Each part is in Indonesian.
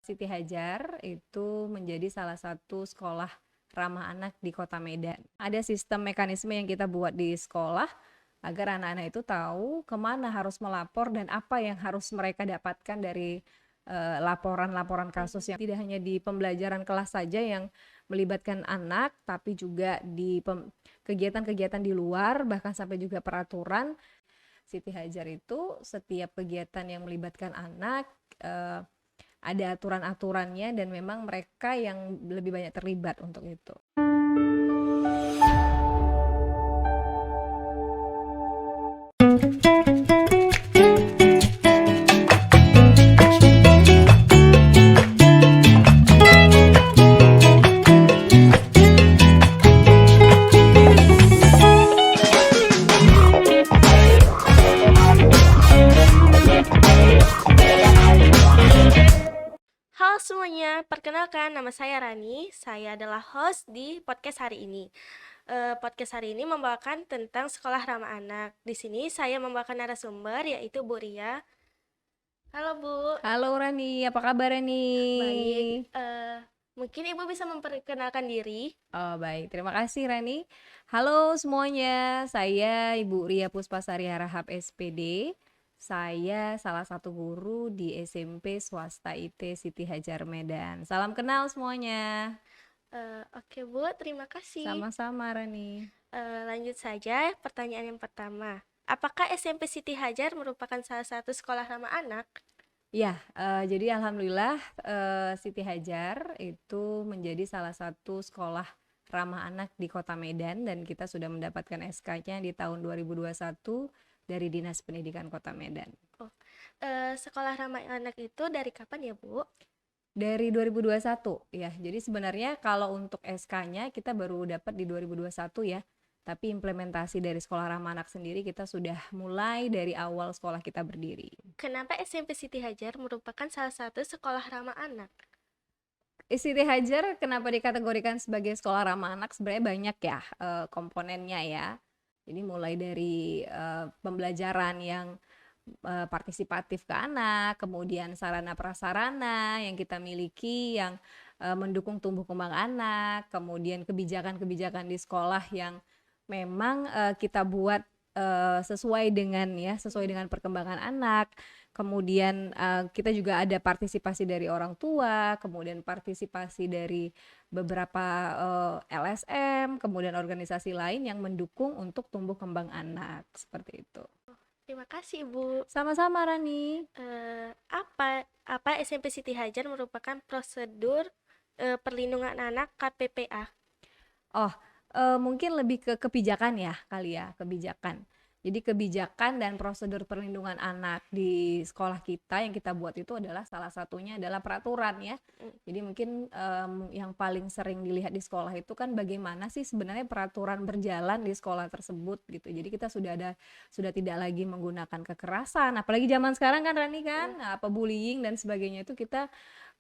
Siti Hajar itu menjadi salah satu sekolah ramah anak di Kota Medan. Ada sistem mekanisme yang kita buat di sekolah agar anak-anak itu tahu kemana harus melapor dan apa yang harus mereka dapatkan dari laporan-laporan kasus yang tidak hanya di pembelajaran kelas saja yang melibatkan anak, tapi juga di kegiatan-kegiatan di luar, bahkan sampai juga peraturan. Siti Hajar itu setiap kegiatan yang melibatkan anak ada aturan-aturannya dan memang mereka yang lebih banyak terlibat untuk itu. Halo semuanya, perkenalkan nama saya Rani. Saya adalah host di podcast hari ini. Podcast hari ini membawakan tentang sekolah ramah anak. Di sini saya membawakan narasumber yaitu Bu Ria. Halo Bu. Halo Rani, apa kabar Rani? Baik. Mungkin Ibu bisa memperkenalkan diri. Oh baik, terima kasih Rani. Halo semuanya, saya Ibu Ria Puspasari Harahap SPD. Saya salah satu guru di SMP Swasta IT Siti Hajar Medan. Salam kenal semuanya. Oke Bu, terima kasih. Sama-sama Rani. Lanjut saja, pertanyaan yang pertama. Apakah SMP Siti Hajar merupakan salah satu sekolah ramah anak? Ya, jadi alhamdulillah Siti Hajar itu menjadi salah satu sekolah ramah anak di Kota Medan dan kita sudah mendapatkan SK-nya di tahun 2021 dari Dinas Pendidikan Kota Medan. Sekolah ramah anak itu dari kapan ya Bu? Dari 2021 ya. Jadi sebenarnya kalau untuk SK-nya kita baru dapat di 2021 ya. Tapi implementasi dari sekolah ramah anak sendiri kita sudah mulai dari awal sekolah kita berdiri. Kenapa SMP Siti Hajar merupakan salah satu sekolah ramah anak? Siti Hajar kenapa dikategorikan sebagai sekolah ramah anak? Sebenarnya banyak ya komponennya ya. Jadi mulai dari pembelajaran yang partisipatif ke anak, kemudian sarana prasarana yang kita miliki yang mendukung tumbuh kembang anak, kemudian kebijakan-kebijakan di sekolah yang memang kita buat sesuai dengan perkembangan anak. Kemudian kita juga ada partisipasi dari orang tua, kemudian partisipasi dari beberapa LSM, kemudian organisasi lain yang mendukung untuk tumbuh kembang anak seperti itu. Terima kasih Bu. Sama-sama Rani. Apa SMP Siti Hajar merupakan prosedur perlindungan anak KPPA? Oh, mungkin lebih ke kebijakan ya kali ya, kebijakan. Jadi kebijakan dan prosedur perlindungan anak di sekolah kita yang kita buat itu adalah salah satunya adalah peraturan ya. Jadi mungkin yang paling sering dilihat di sekolah itu kan bagaimana sih sebenarnya peraturan berjalan di sekolah tersebut gitu. Jadi kita sudah tidak lagi menggunakan kekerasan, apalagi zaman sekarang kan Rani kan, apa bullying dan sebagainya itu kita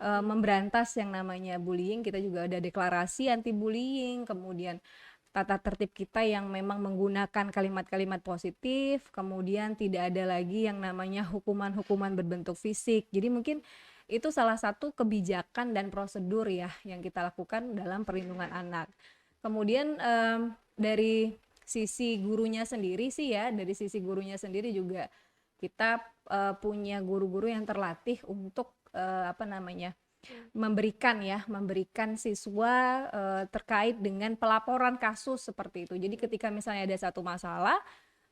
memberantas yang namanya bullying. Kita juga ada deklarasi anti bullying, kemudian tata tertib kita yang memang menggunakan kalimat-kalimat positif, kemudian tidak ada lagi yang namanya hukuman-hukuman berbentuk fisik. Jadi mungkin itu salah satu kebijakan dan prosedur ya yang kita lakukan dalam perlindungan anak. Kemudian dari sisi gurunya sendiri sih ya, dari sisi gurunya sendiri juga kita punya guru-guru yang terlatih untuk memberikan siswa terkait dengan pelaporan kasus seperti itu. Jadi ketika misalnya ada satu masalah,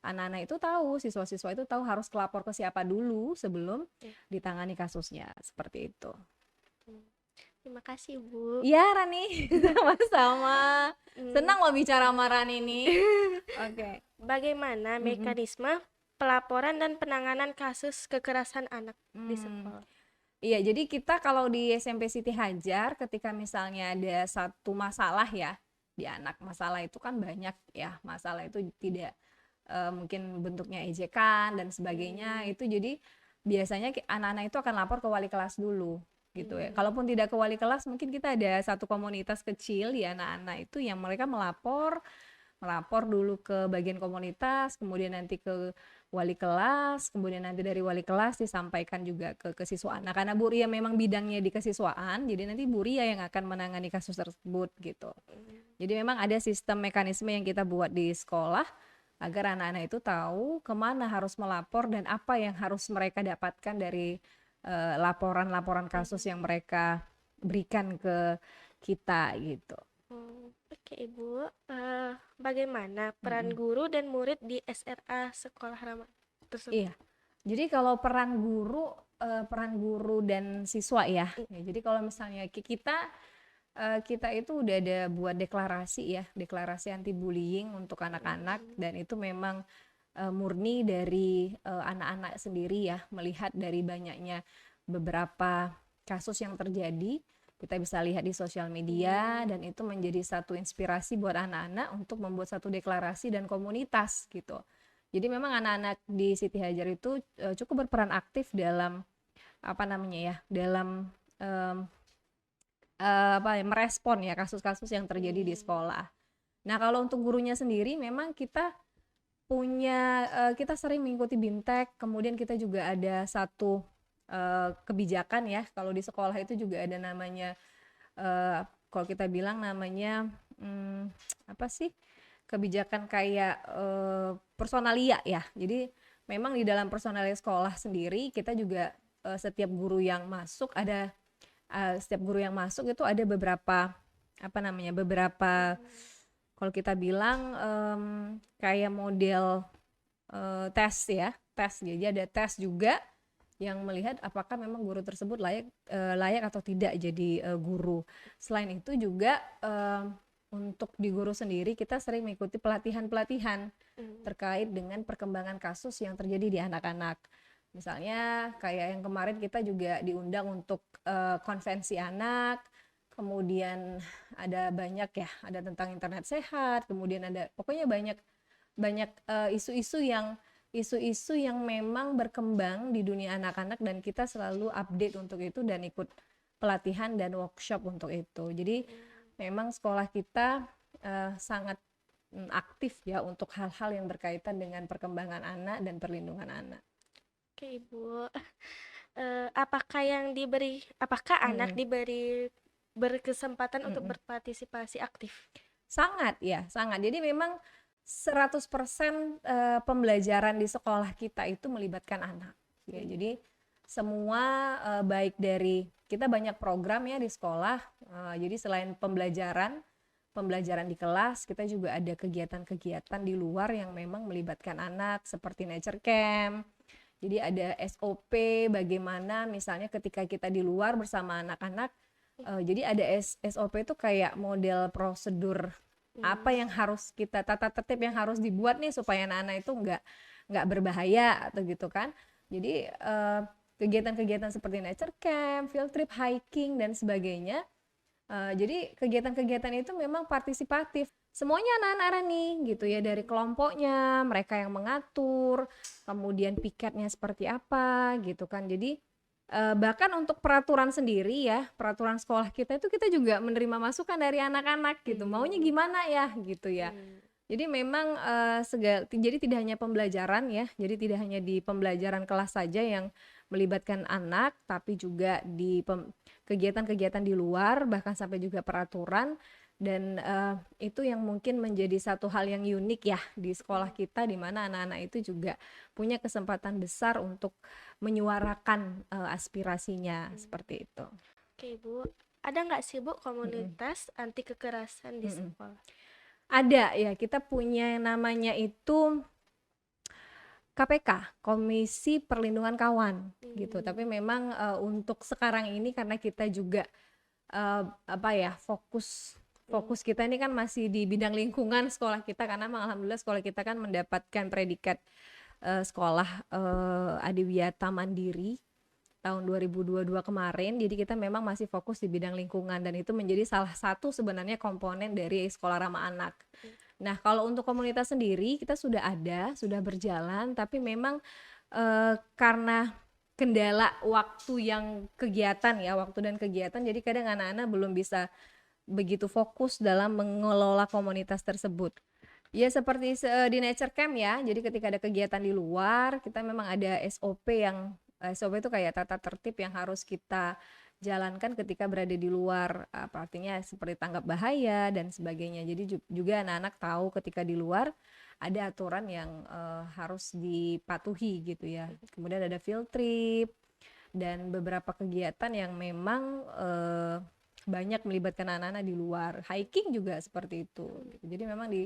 anak-anak itu tahu, siswa-siswa itu tahu harus kelapor ke siapa dulu sebelum ditangani kasusnya, seperti itu. Terima kasih Bu. Iya Rani, sama-sama. Senang lo bicara sama Rani nih. Oke. Bagaimana mekanisme pelaporan dan penanganan kasus kekerasan anak di sekolah? Iya, jadi kita kalau di SMP Siti Hajar ketika misalnya ada satu masalah ya di anak, masalah itu kan banyak ya, masalah itu tidak mungkin bentuknya ejekan dan sebagainya, itu jadi biasanya anak-anak itu akan lapor ke wali kelas dulu gitu ya. Kalaupun tidak ke wali kelas, mungkin kita ada satu komunitas kecil di anak-anak itu yang mereka melapor dulu ke bagian komunitas, kemudian nanti ke wali kelas, kemudian nanti dari wali kelas disampaikan juga ke siswa. Nah, karena Bu Ria memang bidangnya di kesiswaan, jadi nanti Bu Ria yang akan menangani kasus tersebut gitu. Jadi memang ada sistem mekanisme yang kita buat di sekolah agar anak-anak itu tahu kemana harus melapor dan apa yang harus mereka dapatkan dari laporan-laporan kasus yang mereka berikan ke kita gitu. Oke Ibu. Bagaimana peran Mm-mm. guru dan murid di SRA Sekolah Ramah tersebut? Iya. Jadi kalau peran guru dan siswa ya. Mm, Ya, jadi kalau misalnya kita itu udah ada buat deklarasi anti bullying untuk anak-anak dan itu memang murni dari anak-anak sendiri ya, melihat dari banyaknya beberapa kasus yang terjadi. Kita bisa lihat di sosial media dan itu menjadi satu inspirasi buat anak-anak untuk membuat satu deklarasi dan komunitas gitu. Jadi memang anak-anak di Siti Hajar itu cukup berperan aktif dalam apa namanya ya, dalam em, merespon ya kasus-kasus yang terjadi di sekolah. Nah, kalau untuk gurunya sendiri memang kita sering mengikuti BIMTEK, kemudian kita juga ada satu kebijakan ya, kalau di sekolah itu juga ada namanya kalau kita bilang namanya apa sih? Kebijakan kayak personalia ya. Jadi memang di dalam personalia sekolah sendiri kita juga setiap guru yang masuk itu ada beberapa kalau kita bilang kayak model tes. Jadi ada tes juga yang melihat apakah memang guru tersebut layak atau tidak jadi guru. Selain itu juga untuk di guru sendiri kita sering mengikuti pelatihan-pelatihan terkait dengan perkembangan kasus yang terjadi di anak-anak. Misalnya kayak yang kemarin kita juga diundang untuk konvensi anak, kemudian ada banyak ya, ada tentang internet sehat, kemudian ada pokoknya banyak banyak isu-isu yang memang berkembang di dunia anak-anak dan kita selalu update untuk itu dan ikut pelatihan dan workshop untuk itu. Jadi memang sekolah kita sangat aktif ya untuk hal-hal yang berkaitan dengan perkembangan anak dan perlindungan anak. Oke Ibu. Apakah anak Mm-mm. diberi berkesempatan untuk Mm-mm. berpartisipasi aktif? Sangat ya, sangat. Jadi memang 100% pembelajaran di sekolah kita itu melibatkan anak. Ya, jadi semua baik dari kita banyak program ya di sekolah. Jadi selain pembelajaran di kelas, kita juga ada kegiatan-kegiatan di luar yang memang melibatkan anak seperti nature camp. Jadi ada SOP bagaimana misalnya ketika kita di luar bersama anak-anak. Jadi ada SOP itu kayak model prosedur apa yang harus kita tata tertib yang harus dibuat nih supaya anak-anak itu nggak berbahaya atau gitu kan. Jadi kegiatan-kegiatan seperti nature camp, field trip, hiking dan sebagainya. Jadi kegiatan-kegiatan itu memang partisipatif. Semuanya anak-anak nih gitu ya, dari kelompoknya, mereka yang mengatur, kemudian piketnya seperti apa gitu kan. Jadi bahkan untuk peraturan sendiri ya, peraturan sekolah kita itu kita juga menerima masukan dari anak-anak gitu. Maunya gimana ya gitu ya. Jadi memang jadi tidak hanya pembelajaran ya, jadi tidak hanya di pembelajaran kelas saja yang melibatkan anak, tapi juga di kegiatan-kegiatan di luar, bahkan sampai juga peraturan. Dan itu yang mungkin menjadi satu hal yang unik ya di sekolah kita, di mana anak-anak itu juga punya kesempatan besar untuk menyuarakan aspirasinya seperti itu. Oke Ibu, ada nggak sih Bu Mm-mm. komunitas anti kekerasan di Mm-mm. sekolah? Ada ya, kita punya yang namanya itu KPK, Komisi Perlindungan Kawan gitu. Tapi memang untuk sekarang ini karena kita juga fokus kita ini kan masih di bidang lingkungan sekolah kita, karena alhamdulillah sekolah kita kan mendapatkan predikat sekolah adiwiyata mandiri tahun 2022 kemarin. Jadi kita memang masih fokus di bidang lingkungan dan itu menjadi salah satu sebenarnya komponen dari sekolah ramah anak. Nah, kalau untuk komunitas sendiri kita sudah berjalan, tapi memang karena kendala waktu dan kegiatan, jadi kadang anak-anak belum bisa begitu fokus dalam mengelola komunitas tersebut. Ya seperti di nature camp ya. Jadi ketika ada kegiatan di luar, kita memang ada SOP yang SOP itu kayak tata tertib yang harus kita jalankan ketika berada di luar. Apa artinya seperti tanggap bahaya dan sebagainya. Jadi juga anak-anak tahu ketika di luar ada aturan yang harus dipatuhi gitu ya. Kemudian ada field trip dan beberapa kegiatan yang memang banyak melibatkan anak-anak di luar. Hiking juga seperti itu. Gitu. Jadi memang di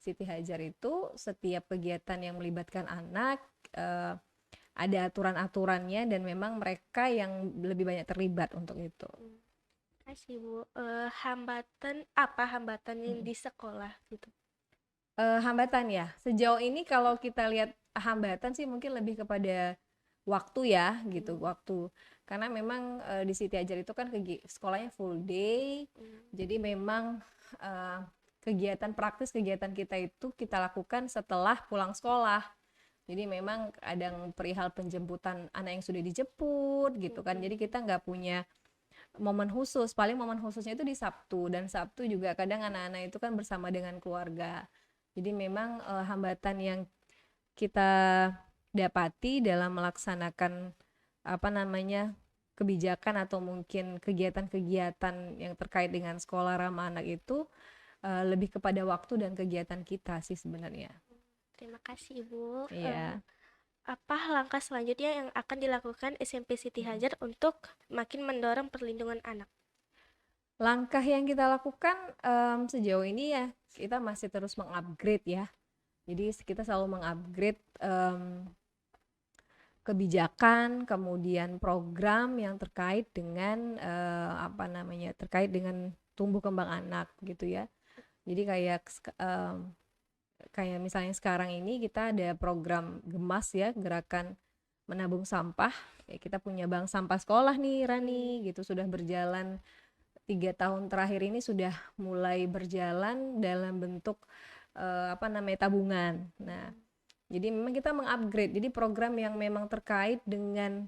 Siti Hajar itu setiap kegiatan yang melibatkan anak eh, ada aturan-aturannya dan memang mereka yang lebih banyak terlibat untuk itu. Kasih Bu, hambatan apa hambatan yang di sekolah gitu? Hambatan ya. Sejauh ini kalau kita lihat hambatan sih mungkin lebih kepada waktu ya gitu, waktu. Karena memang di Siti Hajar itu kan sekolahnya full day. Jadi memang eh, kegiatan praktis kegiatan kita itu kita lakukan setelah pulang sekolah. Jadi memang kadang perihal penjemputan anak yang sudah dijemput gitu kan. Jadi kita nggak punya momen khusus. Paling momen khususnya itu di Sabtu dan Sabtu juga kadang anak-anak itu kan bersama dengan keluarga. Jadi memang hambatan yang kita dapati dalam melaksanakan apa namanya kebijakan atau mungkin kegiatan-kegiatan yang terkait dengan sekolah ramah anak itu lebih kepada waktu dan kegiatan kita sih sebenarnya. Terima kasih Ibu. Iya. Apa langkah selanjutnya yang akan dilakukan SMP Siti Hajar untuk makin mendorong perlindungan anak? Langkah yang kita lakukan sejauh ini ya kita masih terus mengupgrade ya. Jadi kita selalu mengupgrade kebijakan, kemudian program yang terkait dengan apa namanya terkait dengan tumbuh kembang anak gitu ya. Jadi kayak misalnya sekarang ini kita ada program Gemas ya, gerakan menabung sampah. Ya, kita punya bank sampah sekolah nih Rani gitu sudah berjalan 3 tahun terakhir ini sudah mulai berjalan dalam bentuk apa namanya tabungan. Nah, jadi memang kita mengupgrade. Jadi program yang memang terkait dengan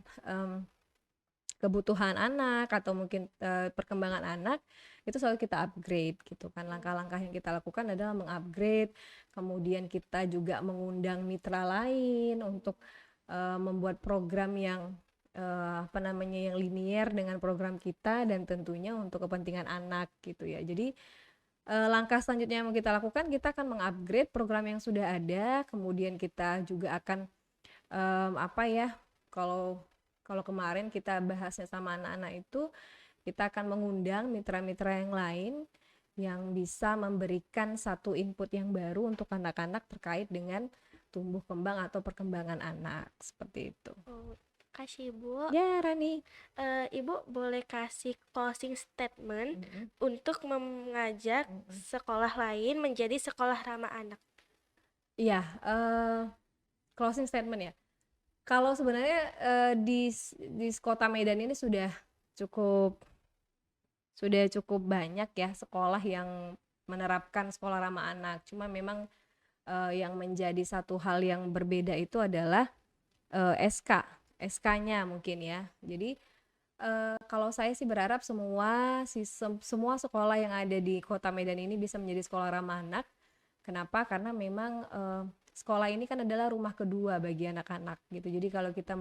kebutuhan anak atau mungkin perkembangan anak itu selalu kita upgrade gitu kan. Langkah-langkah yang kita lakukan adalah mengupgrade. Kemudian kita juga mengundang mitra lain untuk membuat program yang apa namanya yang linier dengan program kita dan tentunya untuk kepentingan anak gitu ya. Jadi langkah selanjutnya yang mau kita lakukan kita akan mengupgrade program yang sudah ada, kemudian kita juga akan apa ya kalau kalau kemarin kita bahasnya sama anak-anak itu kita akan mengundang mitra-mitra yang lain yang bisa memberikan satu input yang baru untuk anak-anak terkait dengan tumbuh kembang atau perkembangan anak seperti itu. Oh, kasih Ibu. Ya, Rani. Ibu boleh kasih closing statement untuk mengajak sekolah lain menjadi sekolah ramah anak. Iya, closing statement ya. Kalau sebenarnya di Kota Medan ini sudah cukup banyak ya sekolah yang menerapkan sekolah ramah anak. Cuma memang yang menjadi satu hal yang berbeda itu adalah SK-nya mungkin ya. Jadi kalau saya sih berharap semua sekolah yang ada di Kota Medan ini bisa menjadi sekolah ramah anak. Kenapa? Karena memang sekolah ini kan adalah rumah kedua bagi anak-anak gitu. Jadi kalau kita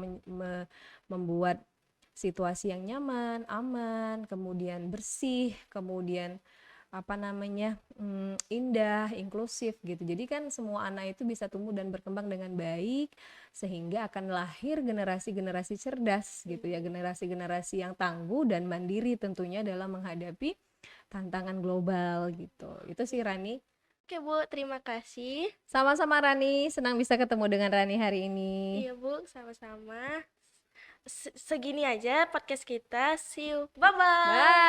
membuat situasi yang nyaman, aman, kemudian bersih, kemudian apa namanya indah, inklusif gitu. Jadi kan semua anak itu bisa tumbuh dan berkembang dengan baik sehingga akan lahir generasi-generasi cerdas gitu ya, generasi-generasi yang tangguh dan mandiri tentunya dalam menghadapi tantangan global gitu. Itu sih Rani. Oke Bu, terima kasih. Sama-sama Rani, senang bisa ketemu dengan Rani hari ini. Iya Bu, sama-sama. Segini aja podcast kita. See you. Bye-bye. Bye.